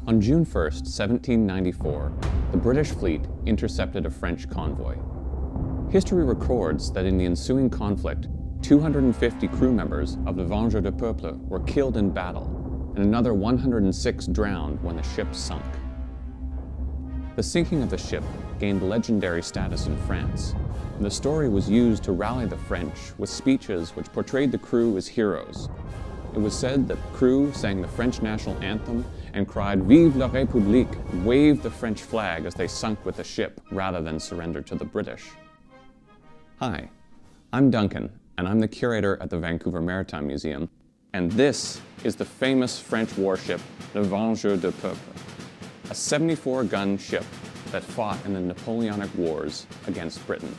On June 1st, 1794, the British fleet intercepted a French convoy. History records that in the ensuing conflict, 250 crew members of the Vengeur du Peuple were killed in battle, and another 106 drowned when the ship sunk. The sinking of the ship gained legendary status in France, and the story was used to rally the French with speeches which portrayed the crew as heroes. It was said that the crew sang the French national anthem and cried "Vive la République," and waved the French flag as they sunk with the ship rather than surrender to the British. Hi, I'm Duncan, and I'm the curator at the Vancouver Maritime Museum, and this is the famous French warship, the Vengeur du Peuple, a 74-gun ship that fought in the Napoleonic Wars against Britain.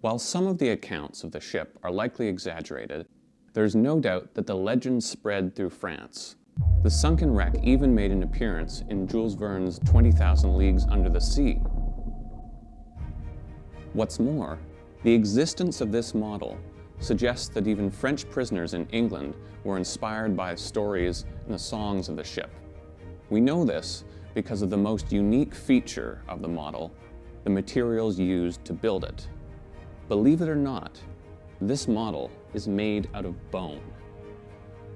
While some of the accounts of the ship are likely exaggerated, there's no doubt that the legend spread through France. The sunken wreck even made an appearance in Jules Verne's 20,000 Leagues Under the Sea. What's more, the existence of this model suggests that even French prisoners in England were inspired by stories and the songs of the ship. We know this because of the most unique feature of the model, the materials used to build it. Believe it or not, this model is made out of bone.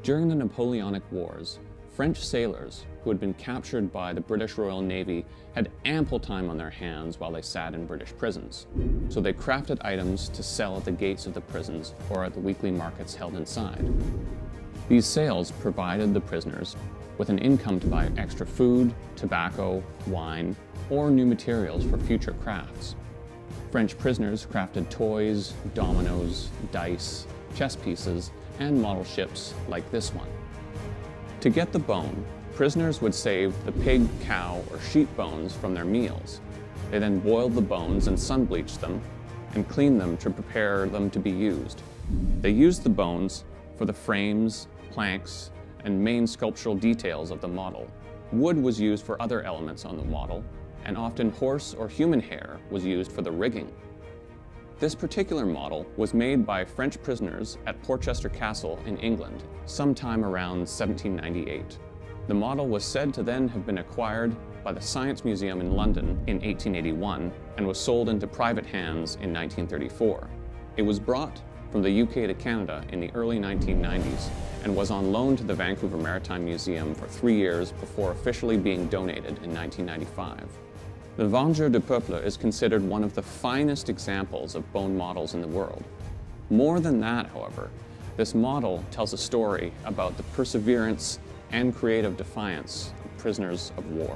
During the Napoleonic Wars, French sailors who had been captured by the British Royal Navy had ample time on their hands while they sat in British prisons, so they crafted items to sell at the gates of the prisons or at the weekly markets held inside. These sales provided the prisoners with an income to buy extra food, tobacco, wine, or new materials for future crafts. French prisoners crafted toys, dominoes, dice, chess pieces, and model ships like this one. To get the bone, prisoners would save the pig, cow, or sheep bones from their meals. They then boiled the bones and sun-bleached them, and cleaned them to prepare them to be used. They used the bones for the frames, planks, and main sculptural details of the model. Wood was used for other elements on the model, and often horse or human hair was used for the rigging. This particular model was made by French prisoners at Portchester Castle in England, sometime around 1798. The model was said to then have been acquired by the Science Museum in London in 1881 and was sold into private hands in 1934. It was brought from the UK to Canada in the early 1990s and was on loan to the Vancouver Maritime Museum for 3 years before officially being donated in 1995. The Vengeur du Peuple is considered one of the finest examples of bone models in the world. More than that, however, this model tells a story about the perseverance and creative defiance of prisoners of war.